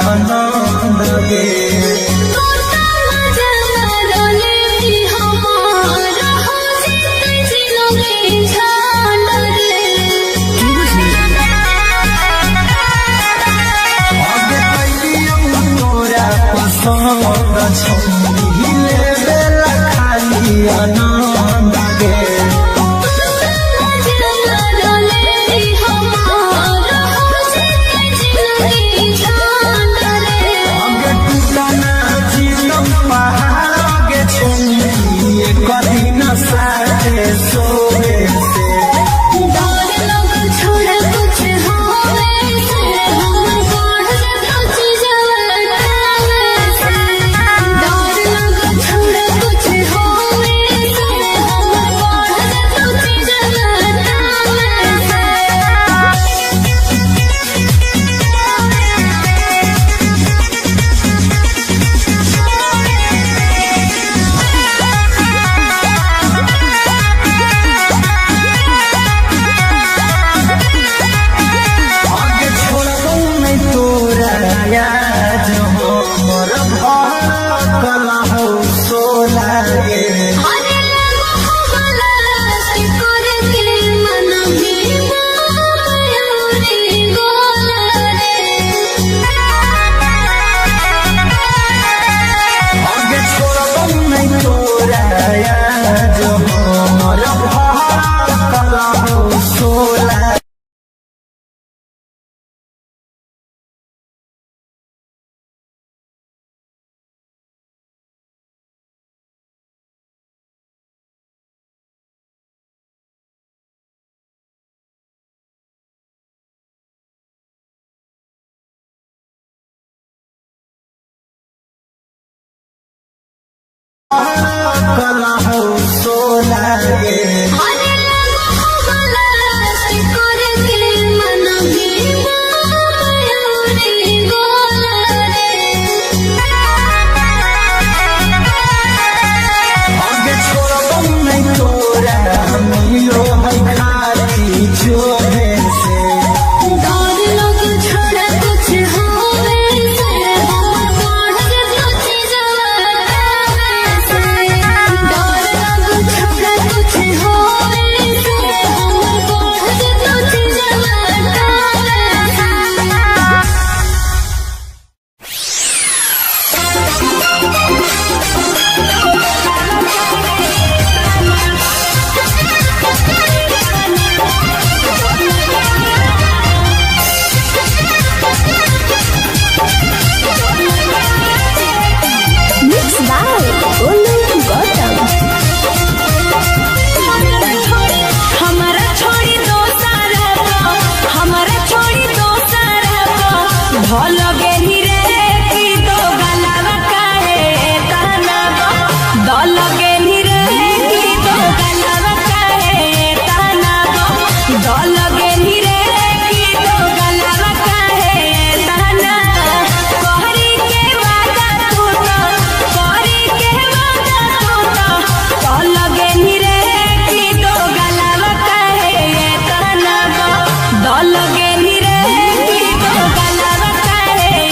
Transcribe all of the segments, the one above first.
आनंद गे आनंद गे कला हो सोला गे आगे छोड़ो नहीं तोरा मिलो है खाली जोरे से लगे नी रे की तो गलवा काहे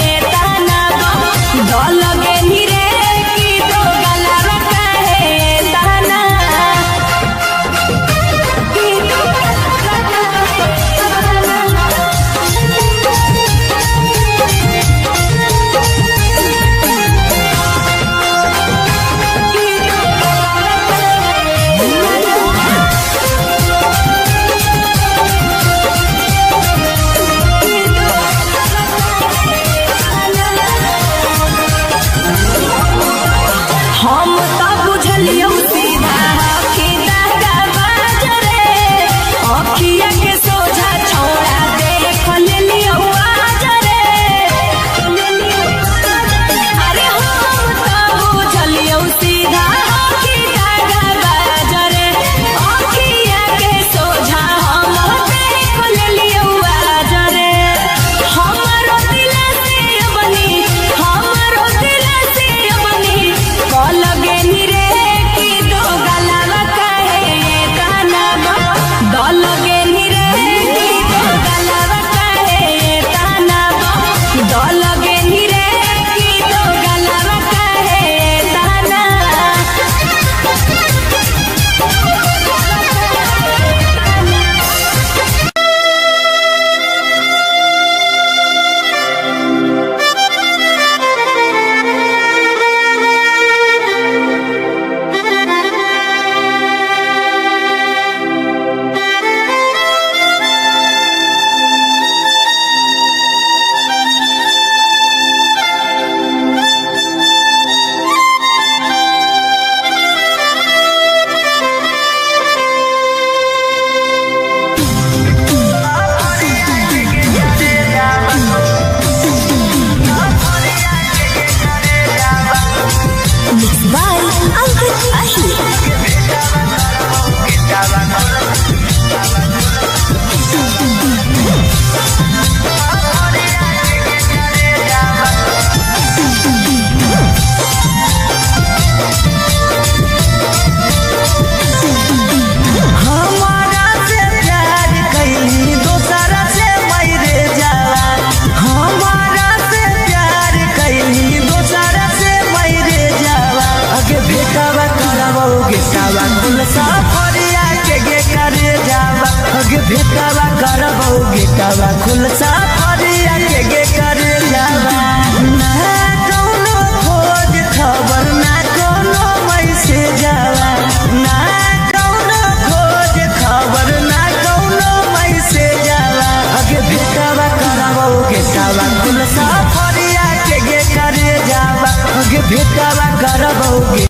लोगे।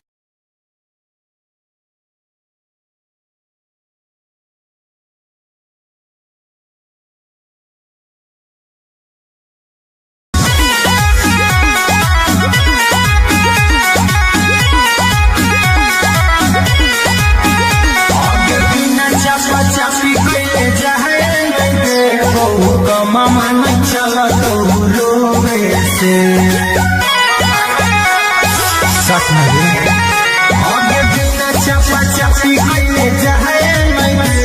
चापी के जाएंगे मामा नहीं चला तो रोवे से आगे बिना चापा चापी के जाएंगे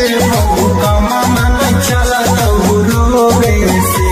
मामा नहीं चला तो रोवे से।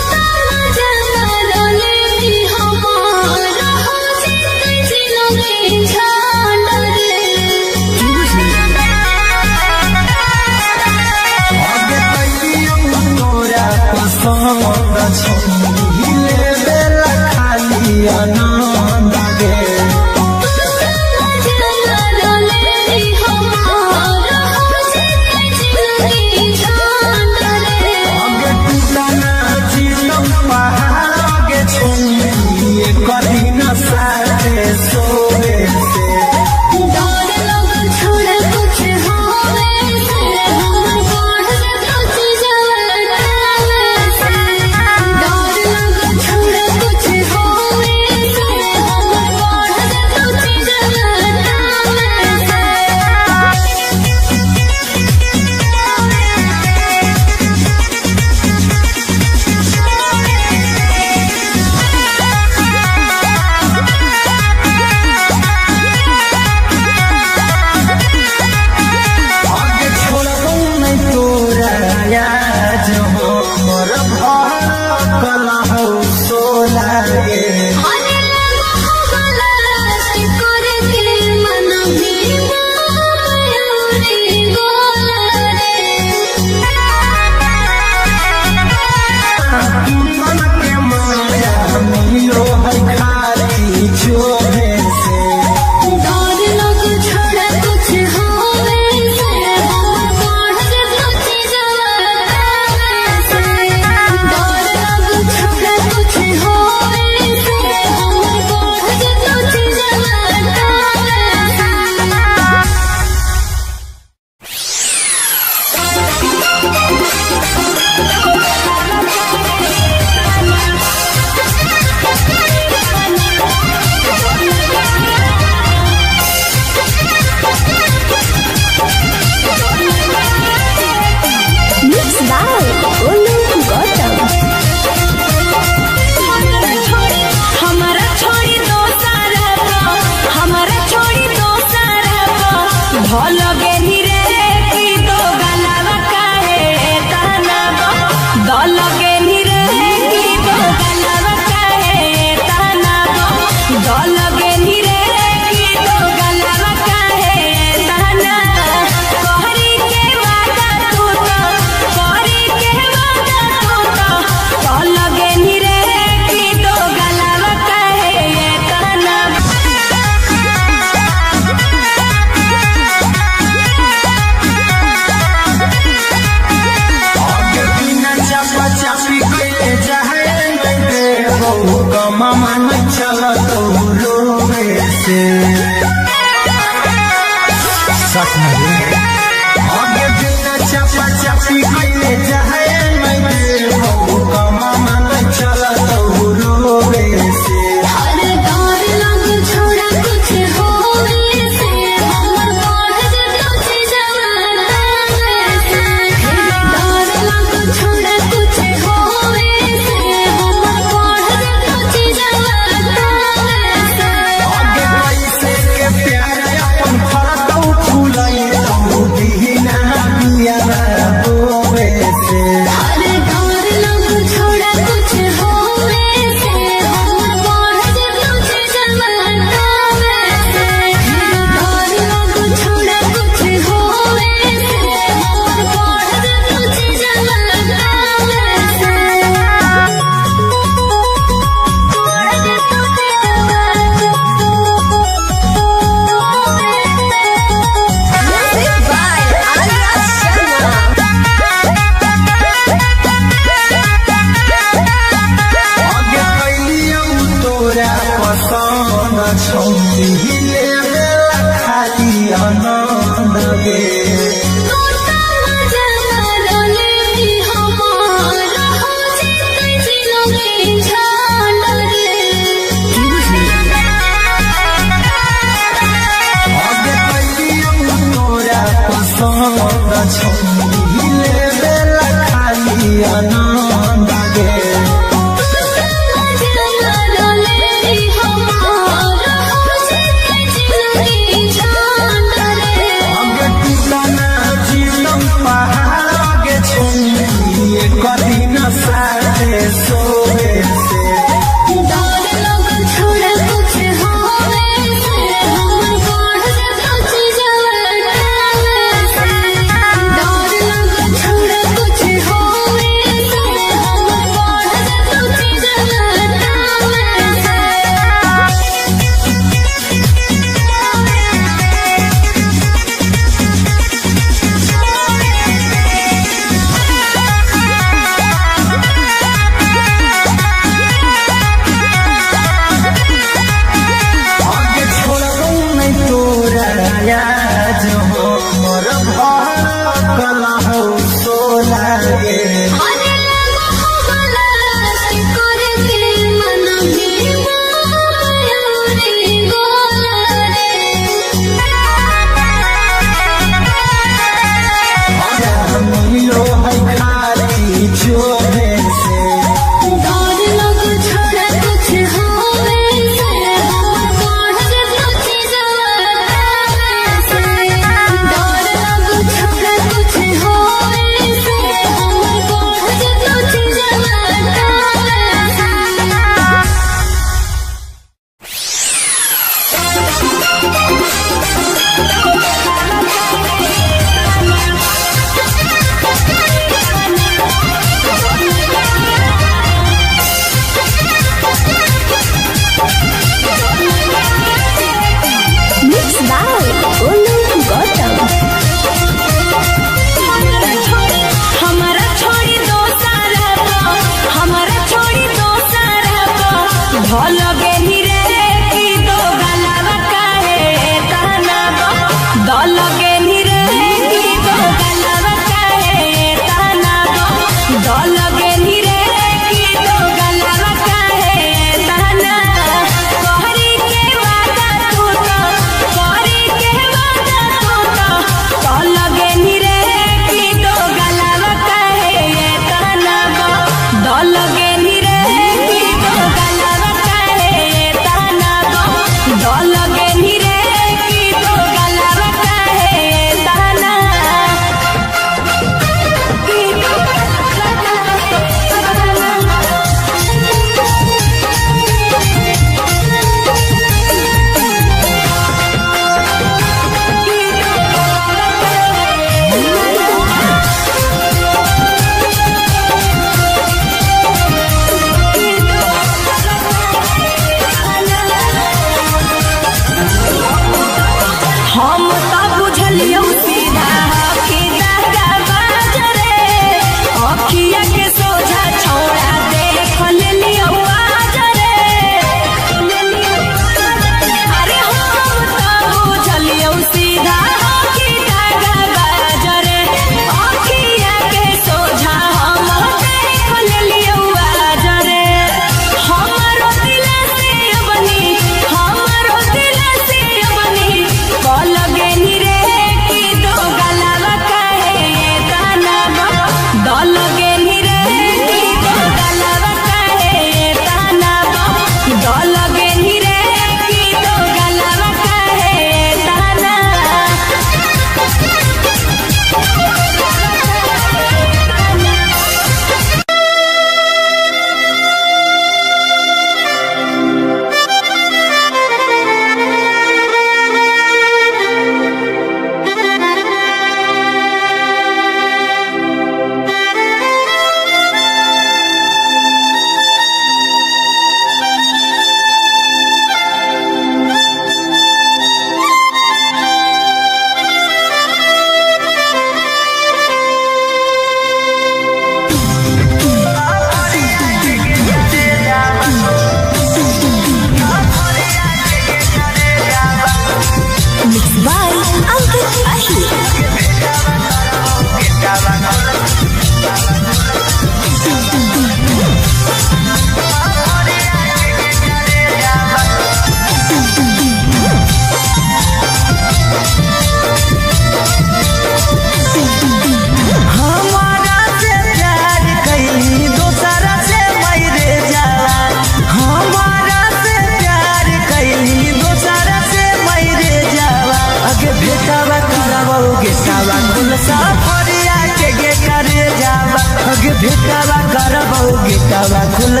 भेटावा करबो गेटावा खुल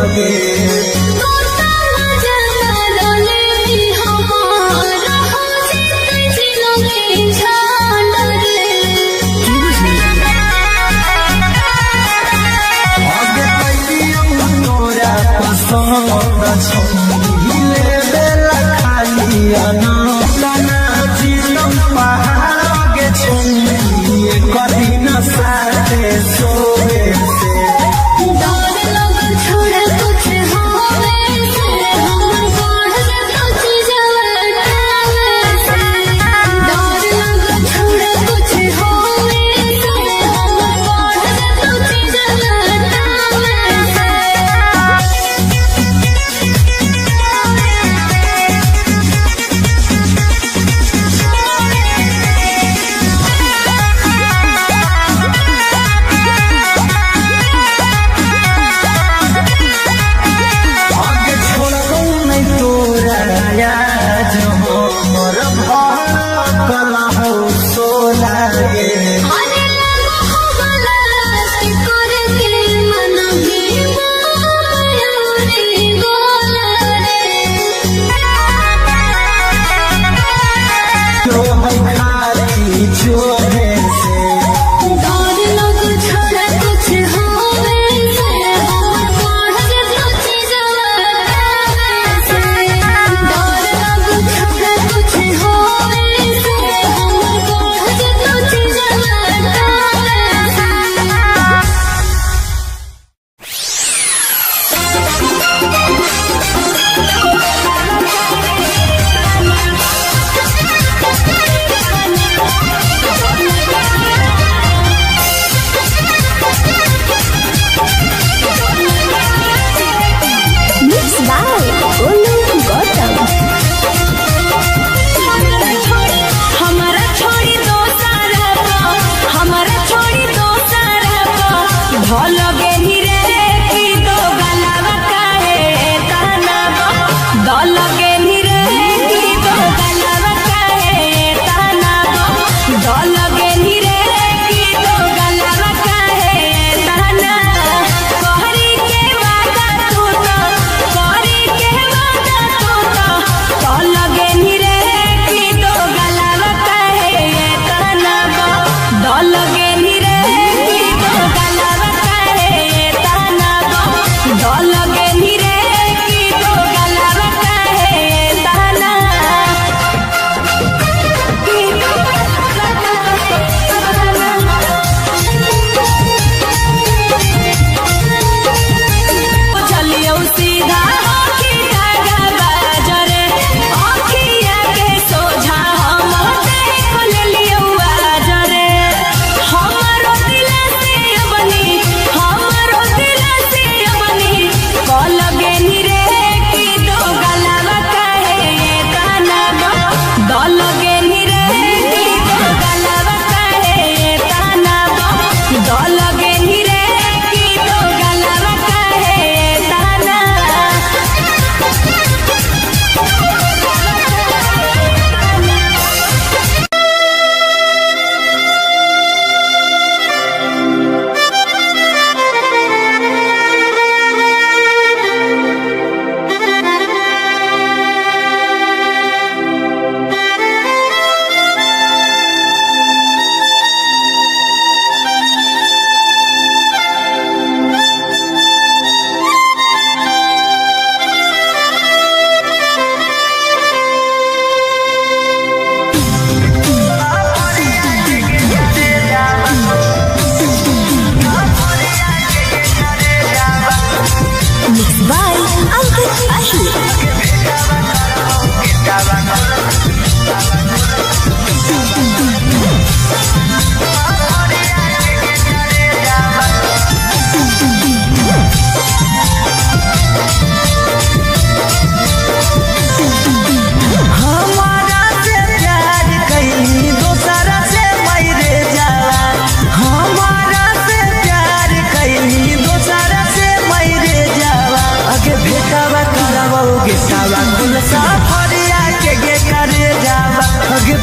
लगे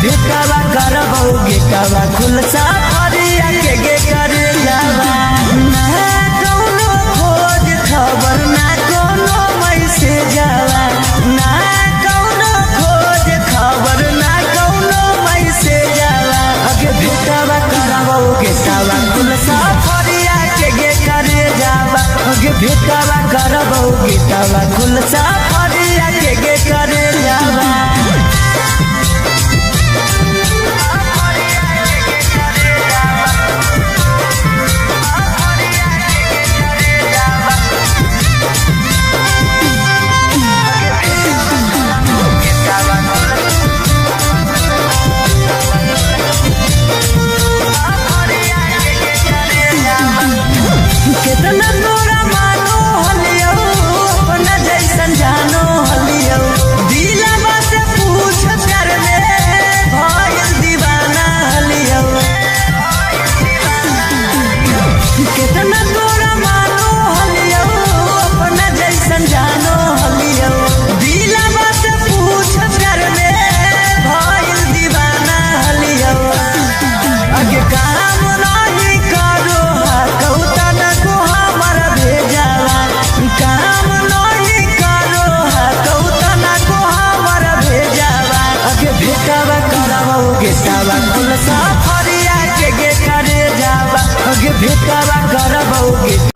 भेटावा करबौगे कावा खुलसा फरिया के करे जावा ना कौनो खोज खबर ना करबौ गेटवा खुलसा फरिया के करे जावा कितना तोरा मानो हलियो अपना जैसन जानो हलियो दिलवा से पूछ कर ले भइल दीवाना हलियो कितना तोरा मानो हलियो अपना जैसन जानो हलियो दिलवा से पूछ कर ले भइल दीवाना हलियो आगे काम नहीं करो कौता काम नहीं करो कौता ना को हमर भेजावा अगे भेटावा करबौ गेटावा खुलसा फरिया के करे जावा अगे भेटावा करबौ गेट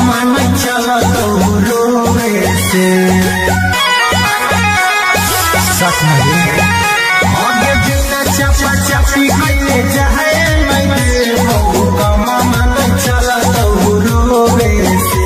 मन चला तो रोवे से सच में आगे बिना चपा चपी कइले जाए मैं बहु कमा मन चला तो रोवे से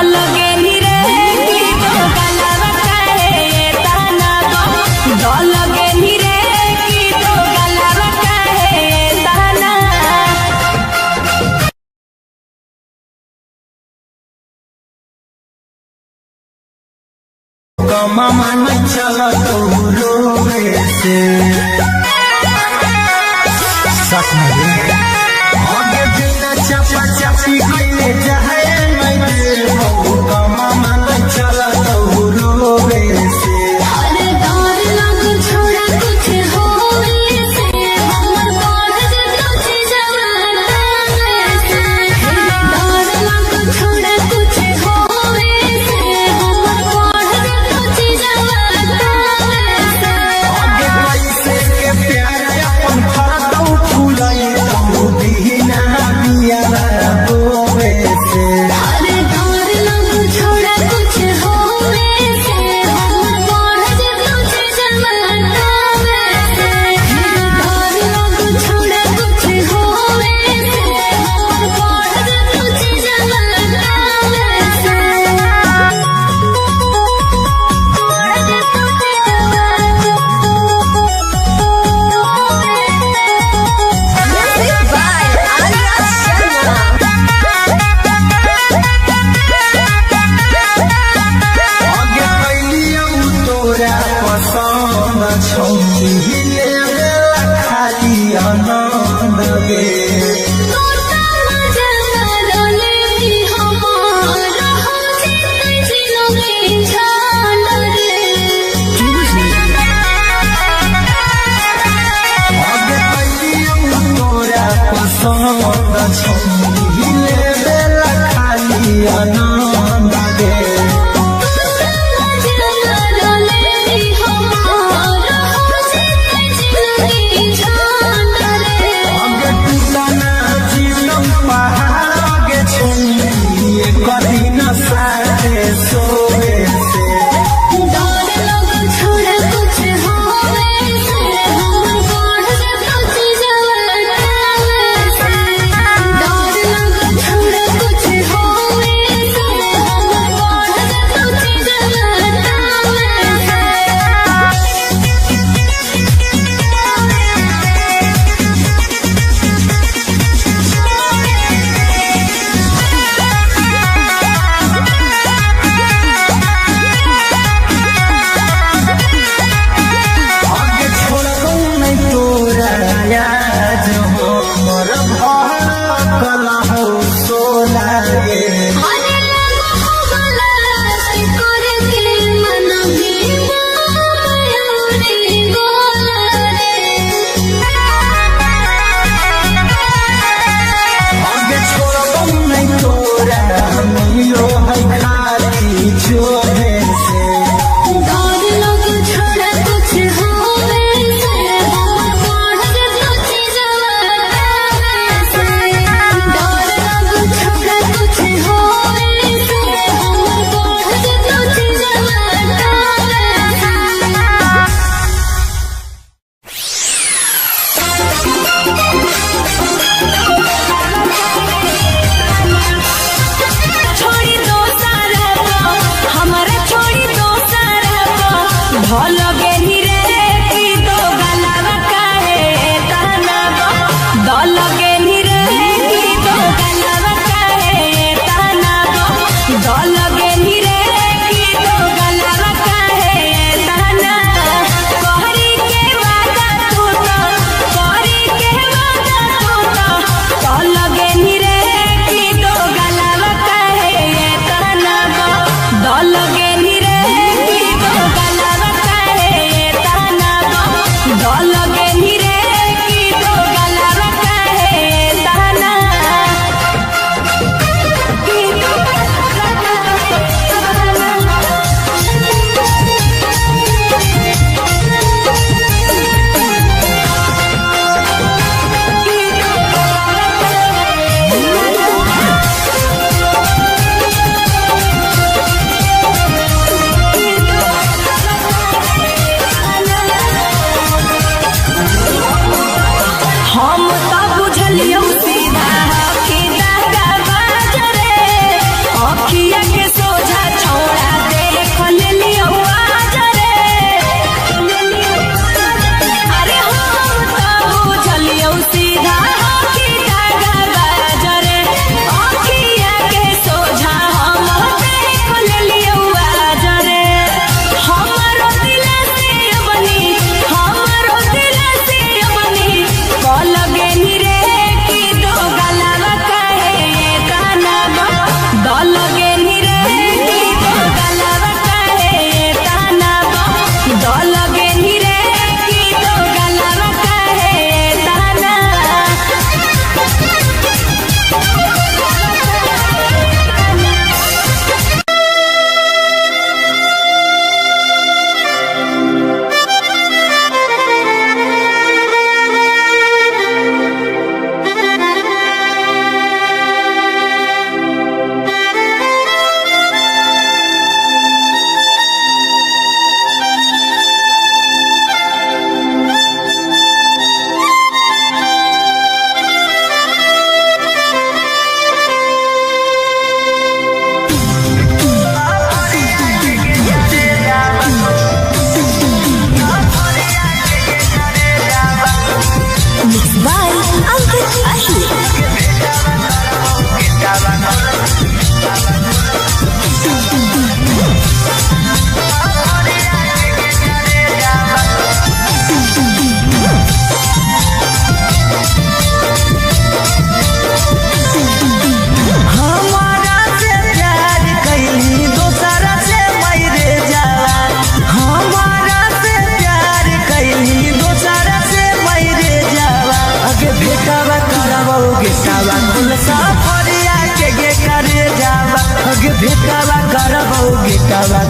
लगे नी रे की तो गलवा काहे कमा मन चलत रोवे से आगे बिना चपा चपी कइले जाए मैं कमा मन चलत रोवे से अरे डर लग छोड़ा कुछ होवे से हमर बढ़ जत जवाना से डर लग छोड़ा कुछ होवे से हमर बढ़ जत जवाना से आगे कैसे के प्यार अपन फरकौ फुलाई तू दीना बिया रोवे से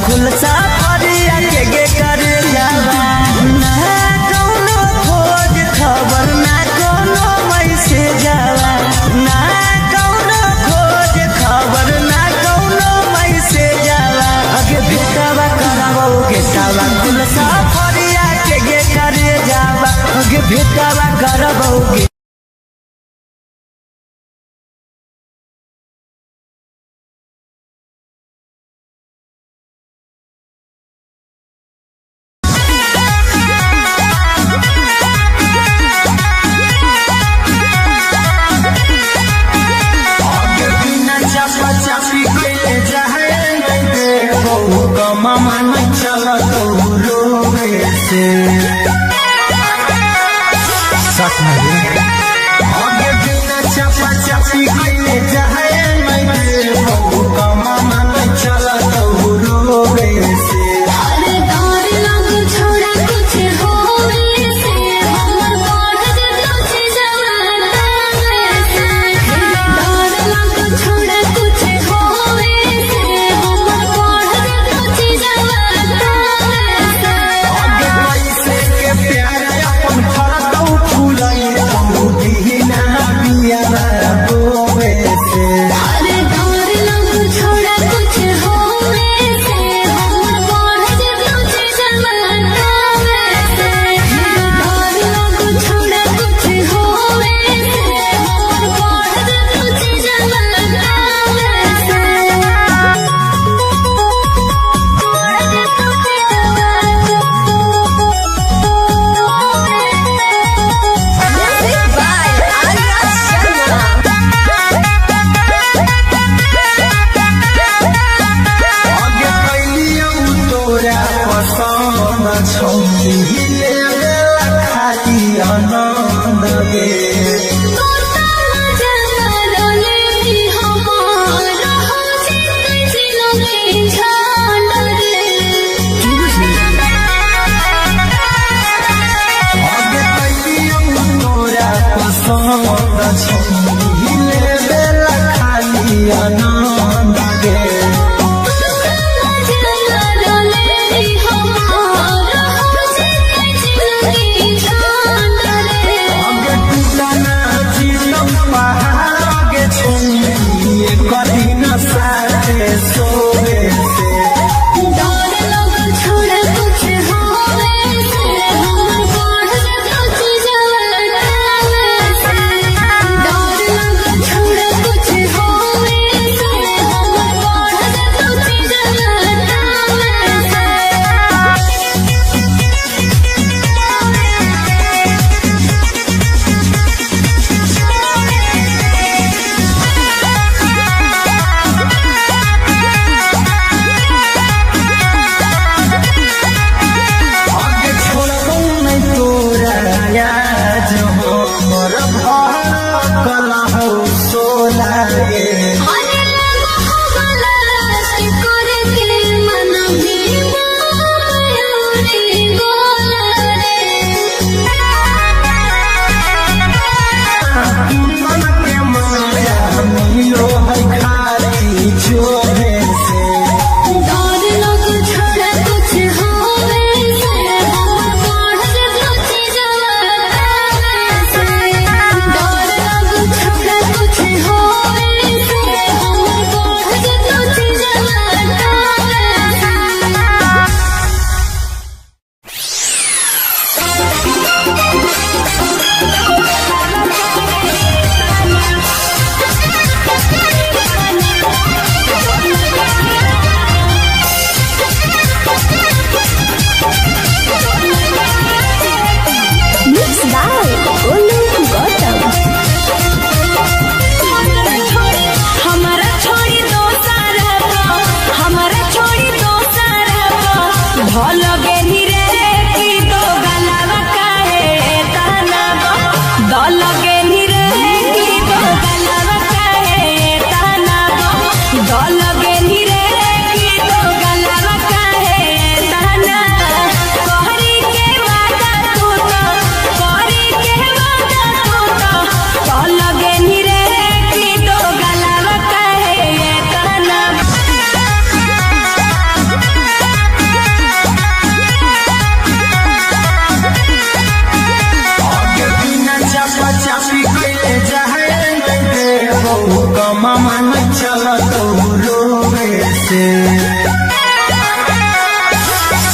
खुल सफरिया के करे जावा ना कौनो खोज खबर ना कौनो मैसेज जावा ना कौनो खोज खबर ना कौनो मैसेज जावा अगे भेटावा करावो गेटावा खुल सफरिया के करे जावा अगे भेटावा करावो गे आगे बिना चापा चापी कइले जाए नहीं दे बहू कमामा नहीं चला तो रोवे से सच में आगे बिना चापा चापी कइले जाए नहीं दे बहू कमामा नहीं चला तो रोवे से अरे डर लग छोड़ा कुछ होवे से हमर बढ़ जतो छी जवाना से डर लग छोड़ा कुछ होवे से हमर बढ़ जतो छी जवाना से आगे कैसे के प्यार अपन फरकौ फूलाई बहू दीना बिया रोवे से अरे डर लग छोड़ा कुछ होवे से हमर बढ़ जतो छी जवाना से डर लग छोड़ा कुछ होवे से हमर बढ़ जतो छी जवाना आगे कैलियौ तोरा पसंद छौली लेला खाली आनंद गे आगे कैलियौ तोरा पसंद छौली लेला खाली आनंद गे आगे टूटा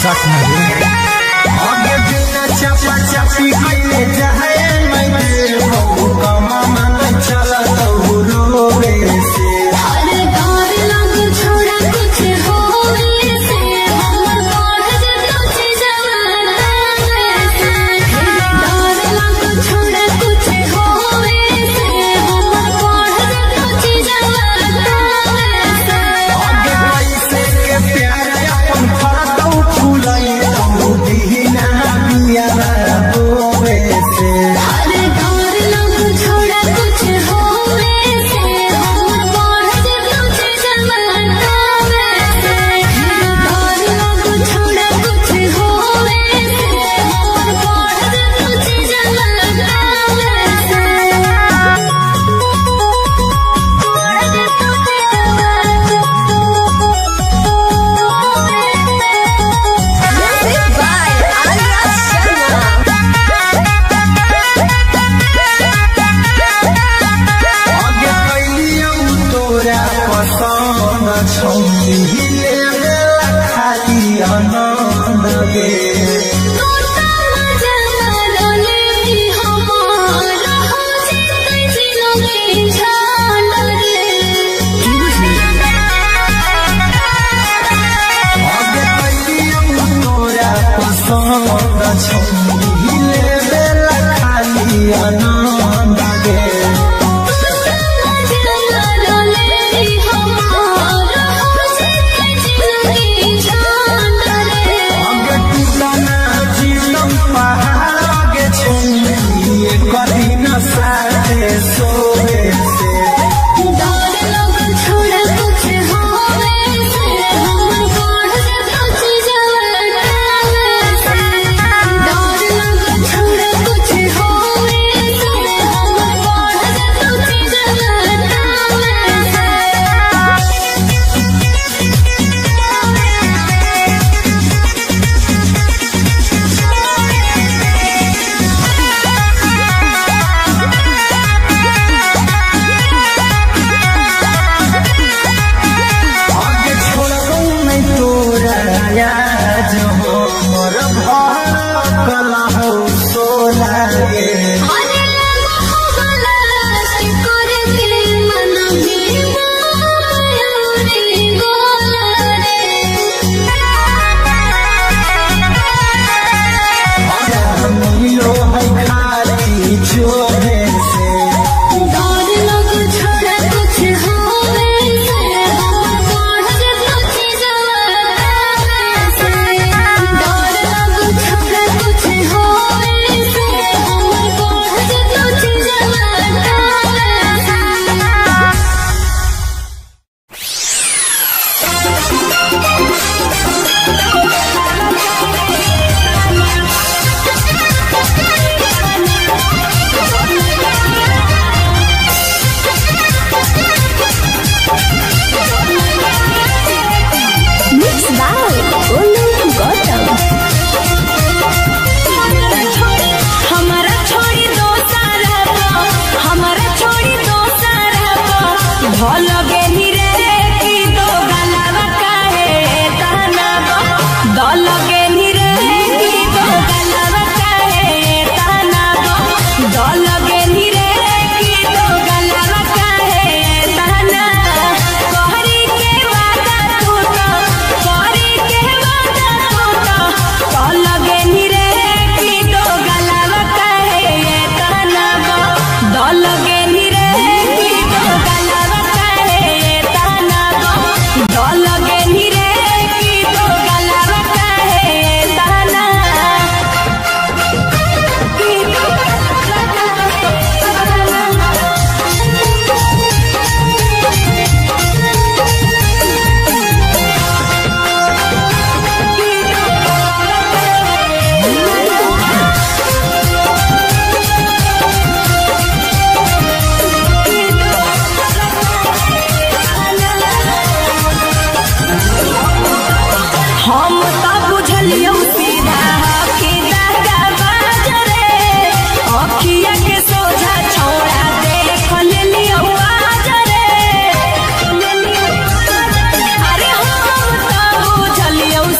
शक नहीं आगे बिना चपा चपी कइले जाए मैं बहु कमा मन चला तो रोवे से अरे डर लग छोड़ा कुछ होवे से हमर बढ़ जतो जवाना से डर लग छोड़ा कुछ होवे से हमर बढ़ जतो जवाना से आगे कैसे के प्यार अपन फरतौ फुलाई तो दीना बिया होवे से अरे डर लग छोड़ा कुछ होवे से हमर बढ़ जतो जवाना से डर लग छोड़ा कुछ होवे से हमर बढ़ जतो जवाना आगे कैलियौ तोरा पसंद छौनी हिले खाली आनंद गे आगे कैलियौ तोरा पसंद छौनी हिले खाली आनंद गे आगे टूटना जीवन पहाड़ आगे छौनी कभी न साथे सोवे से आगे छोड़बौ नहीं तोरा आज हमर भड़कल हौ सोला गे मिलो है खाली चोरे से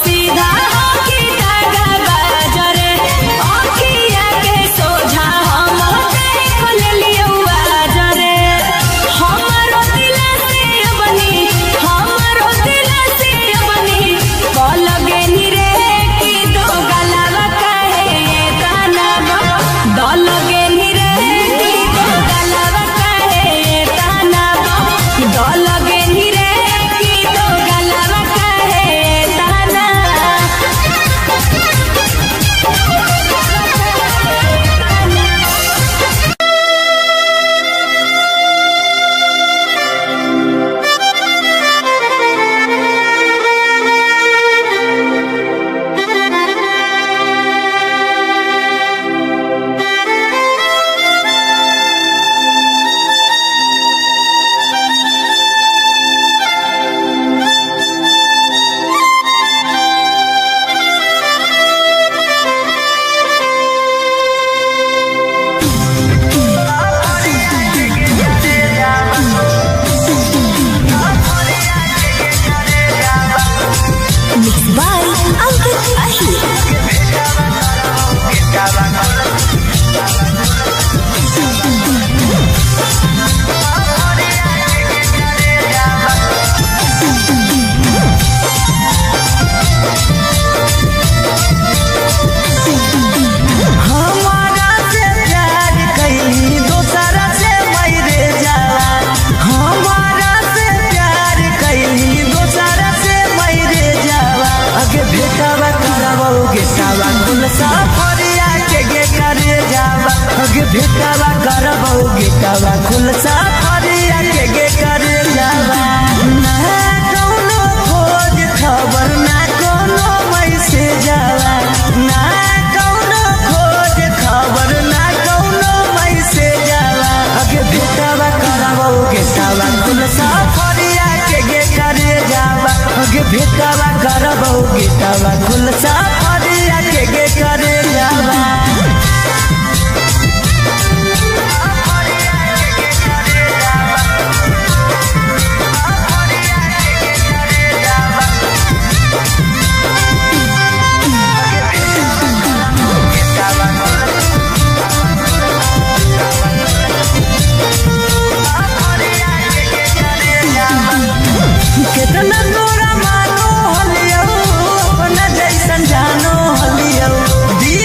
सीधा गेटावा कुल सफरिया के गे करे जावा अगे भेटावा करबो गेटावा कुल सफरिया के गे करे जावा ना कोनो खोज खबर ना कोनो मैसेज आवा ना कोनो खोज खबर ना कोनो मैसेज आवा अगे भेटावा करबो गेटावा कुल सफरिया के गे करे जावा अगे भेटावा करबो गेटावा कुल सफरिया के गे करे जावा कितना तोरा मानो हलियो अपना जैसन जानो हलियो दी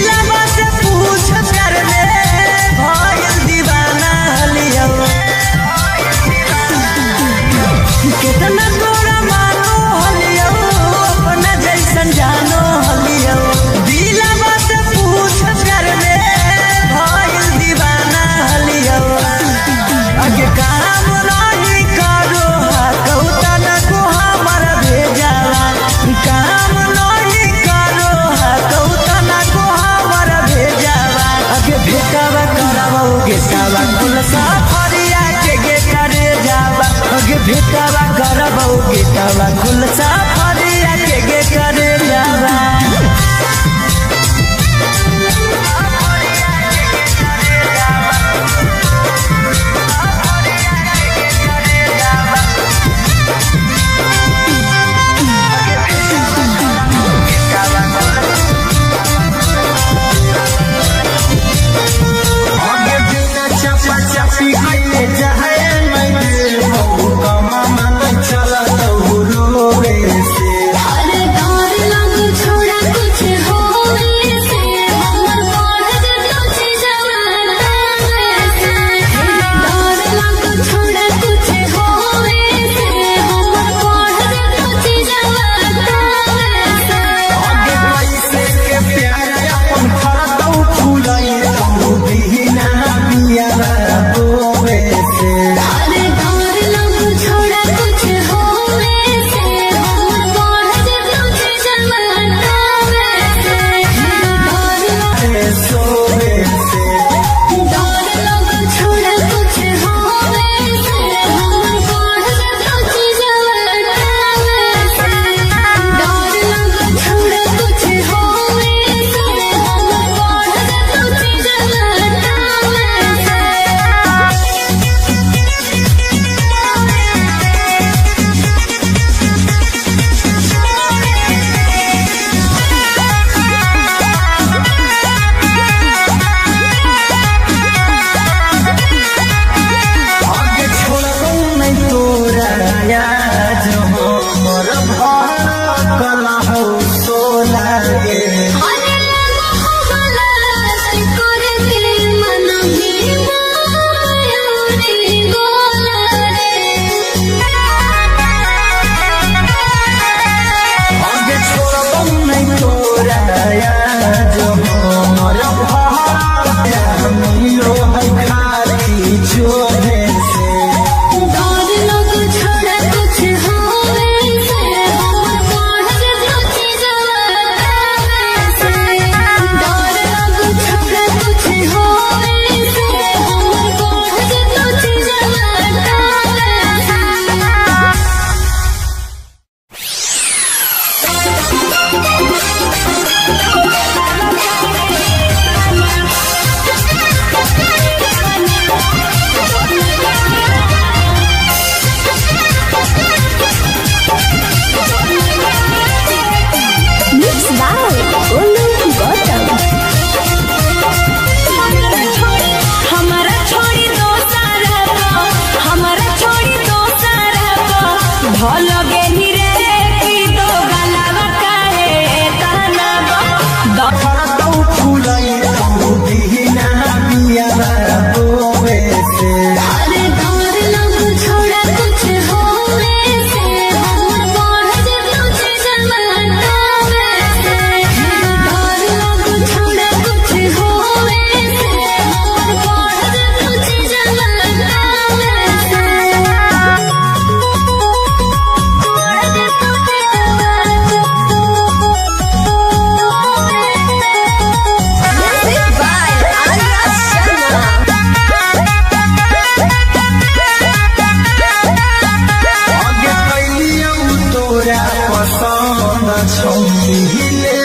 हिले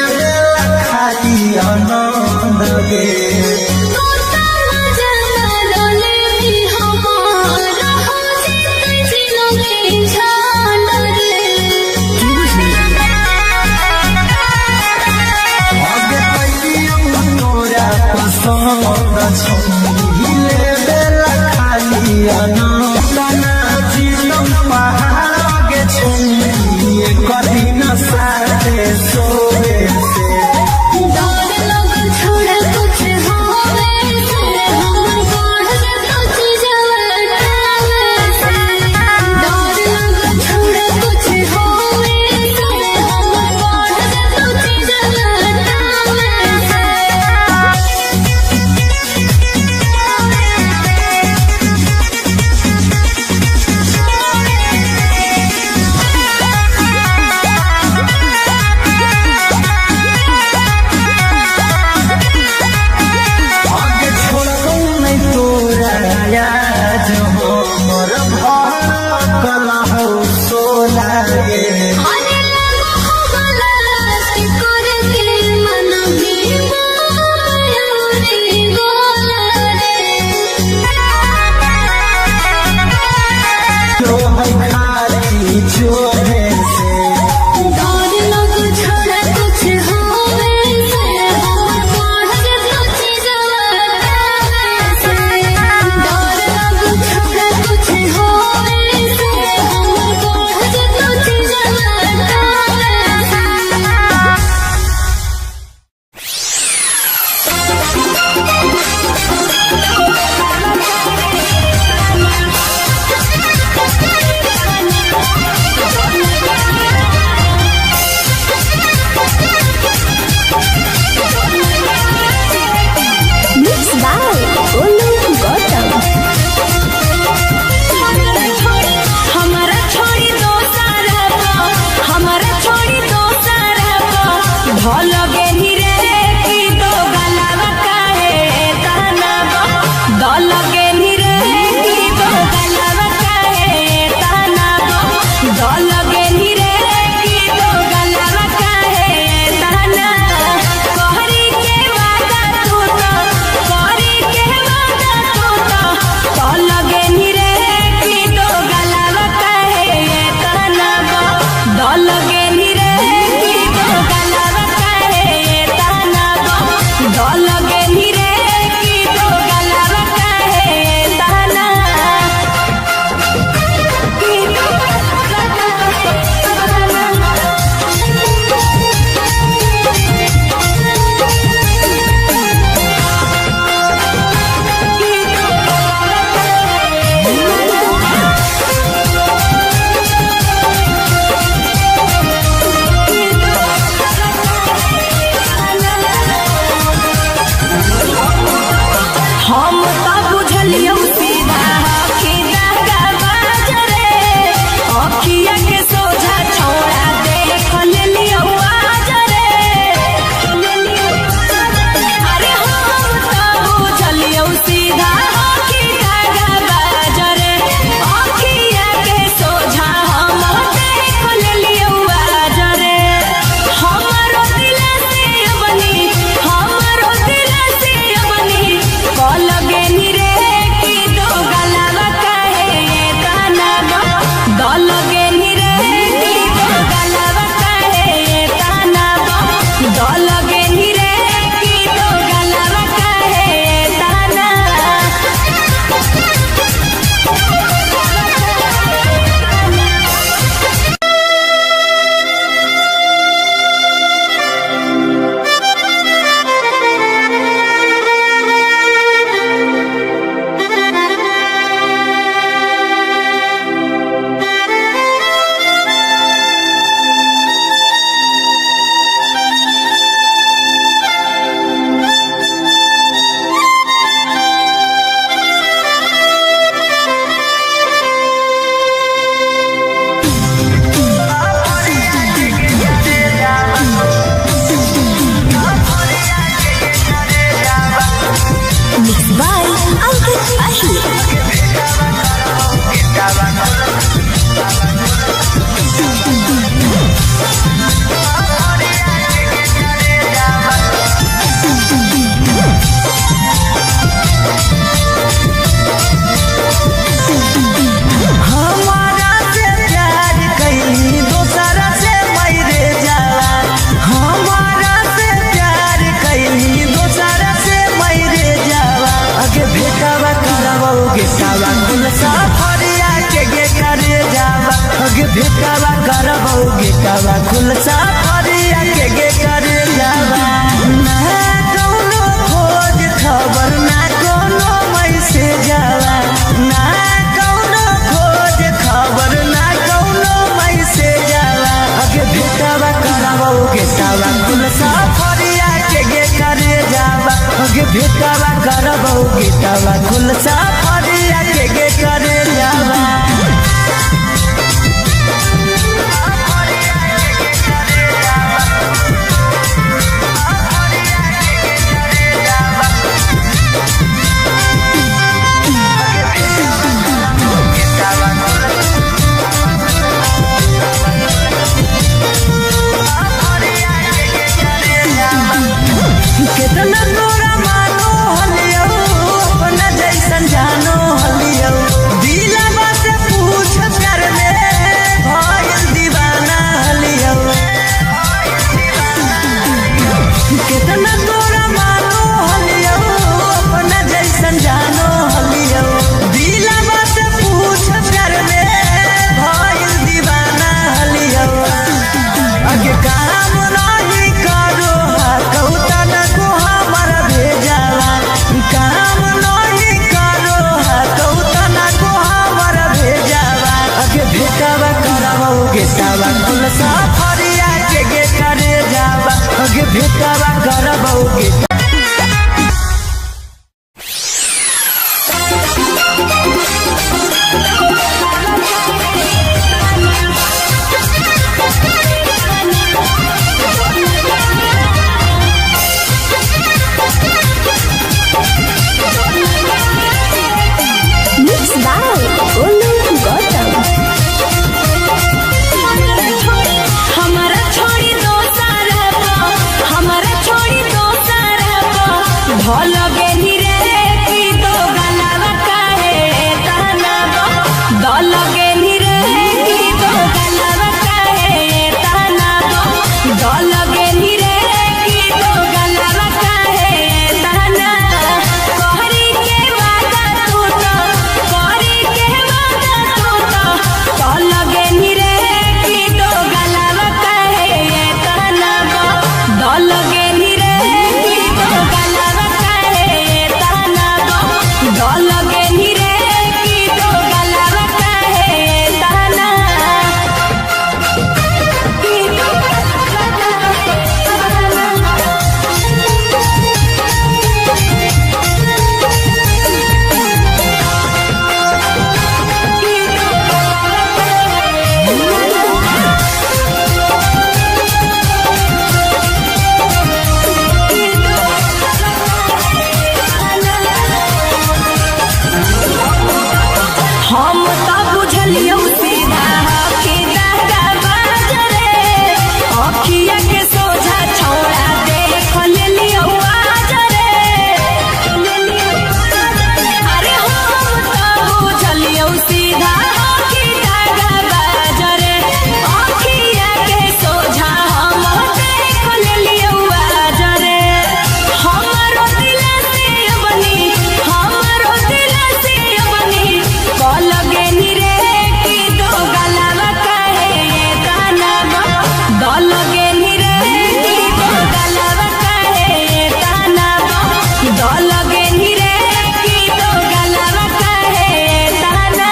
खाली आनंद गे लगे नी रे की तो गलवा काहे गीतावा खुलसा फरिया के करे जावा कितना तोरा मानो हलियो अपना जैसन जानो हलियो दिलवा से पूछ कर ले भइल दीवाना हलियो कितना तोरा मानो हलियो अपना जैसन जानो हलियो दिलवा से पूछ कर ले भइल दीवाना हलियो आगे काम नहीं करो कहूता न को हमारा भेजावा काम नहीं करो कहूता न को हमारा भेजावा आगे भेटावा करावा गेटावा खुलसा फरिया के करे जावा आगे भेटावा करावा गेटा हमारा छोड़ी दो सारा हमारा छोड़ी दो सारा भल गेली रे की दो गलावा काहे ताना दल गेली रे की दो गलावा काहे ताना दल गेली रे की दो गलावा काहे ताना कहरी के वादा तू तो कहरी के वादा तू तो दल गेली रे की दो गलावा काहे ताना दल गेली रे की दो गलावा काहे ताना दल गेली रे की दो गलावा काहे ताना की दो हम तो बुझलियो सीधा के दागा बाजरे अखिया के सोझा छोड़ा देख लेलियो आजरे अरे हम तो बुझलियो सीधा के दागा बाजरे अखिया के सोझा हम देख लेलियो आजरे हमारो दिल से बनी हमारो दिल से बनी कल गेली रे की दो गलावा काहे ताना दल गेली रे की दो गलावा काहे ताना दल गेली रे की दो गलावा काहे ताना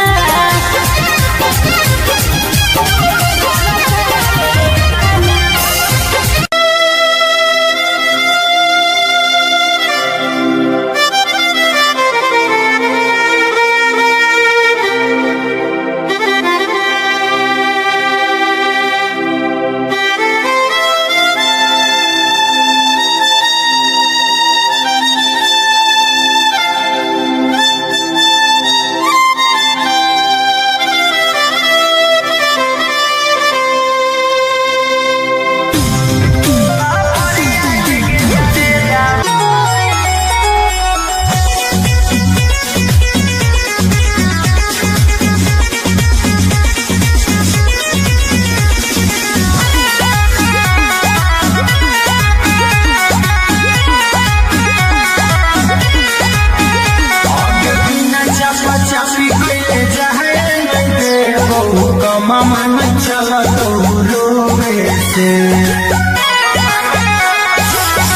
मन चला तो रोवे से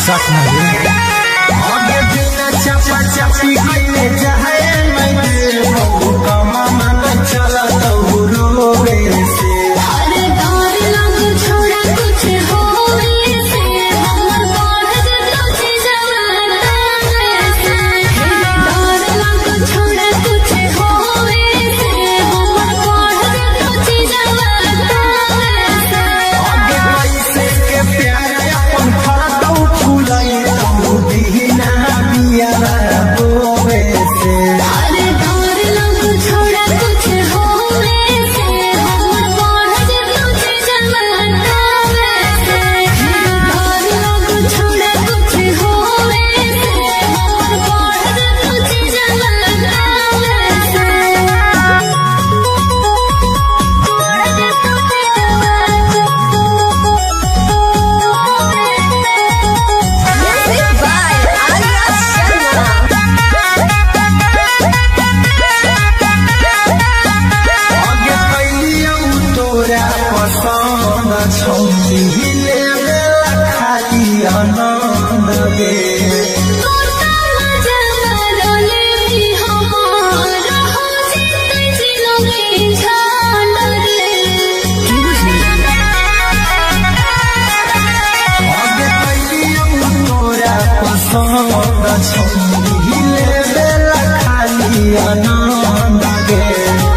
सच में आगे बिना चपा चपी कइले जाए मैं कमा मन चला तो रोवे से अरे डर लग छोड़ा कुछ होवे से हमर बाढ़ तुझे जवाना से गे तोता मजा मारले भी हमारा हो जिते जिलोगे झाड़ रे आगे कैलियो तोरा पसंद छौरी लेबेला खाली आनंद गे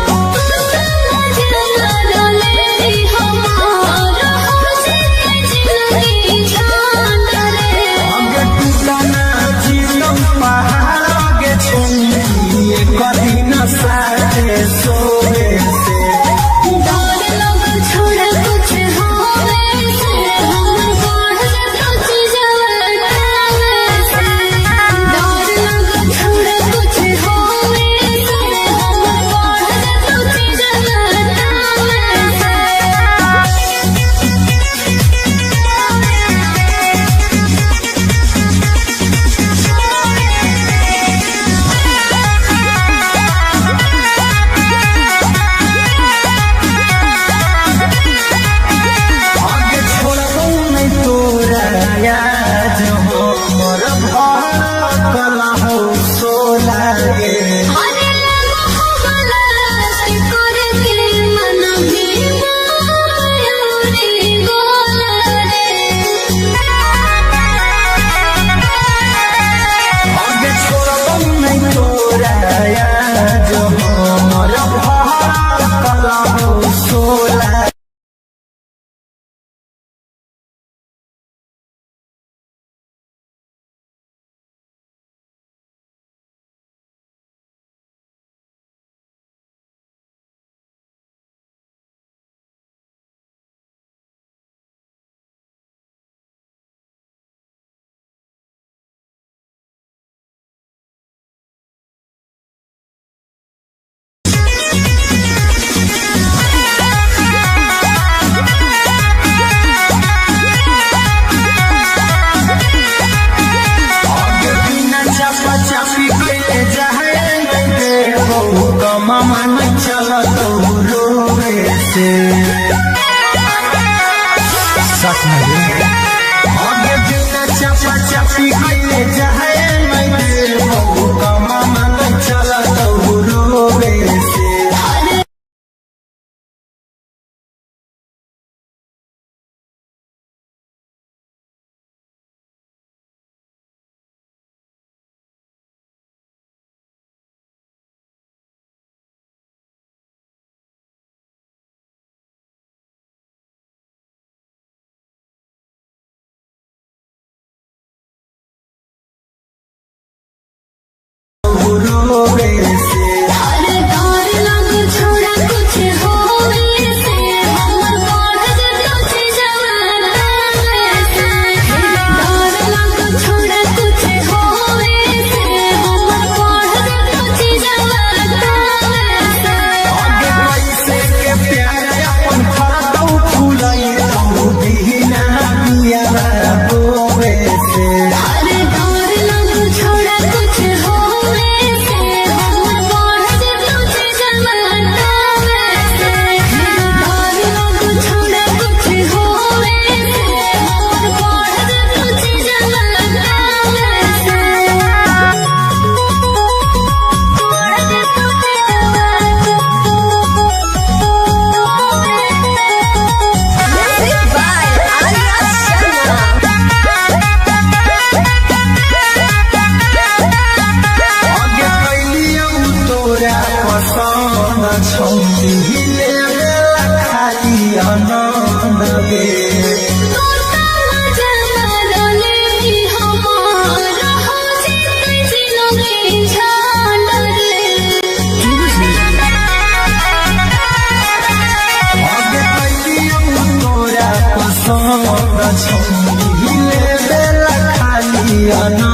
तोता मजा मारले भी हमारा हो जिते जिलोगे झाड़ रे आगे टूटना जीवन पहाड़ गे छौरी कभी न साथे सोए से डर लग छोड़ा कुछ होवे से हमर बढ़ जतो चीजवा से डर लग छोड़ा कुछ होवे से हमर बढ़ जतो चीजवा आगे छोड़बो नहीं तोरा याद हमर भड़कल हो सोला गे अरे मोहब्बला से करके मन भी मायूरी गोला रे आगे छोड़बो नहीं तोरा याद हमर भड़कल हो सोला आगे बिना चापा चापी के जाए नहीं देबो कमामा नहीं चलत रोवे से सच नहीं आगे बिना चापा चापी के जाए नहीं देबो कमामा नहीं चलत रोवे से रोवे से अरे डर लग छोड़ा कुछ होवे से हमर बढ़ जतो चीजवा से डर लग छोड़ा कुछ होवे से हमर बढ़ जतो चीजवा आगे कैसे के प्यार अपन फरतौ फुलैतौ बिना बिया बोवे से अरे डर लग छोड़ा कुछ होवे से हमर बढ़ जतो चीजवा डर लग छोड़ा कुछ होवे से हमर बढ़ जतो चीजवा आगे कैलियो तोरा पसंद छौरी लेबेला खाली आनंद गे तोता मजा मारले भी हमारा हो जिते जिलोगे झाड़ रे आगे कैलियो तोरा पसंद छौरी लेबेला खाली आनंद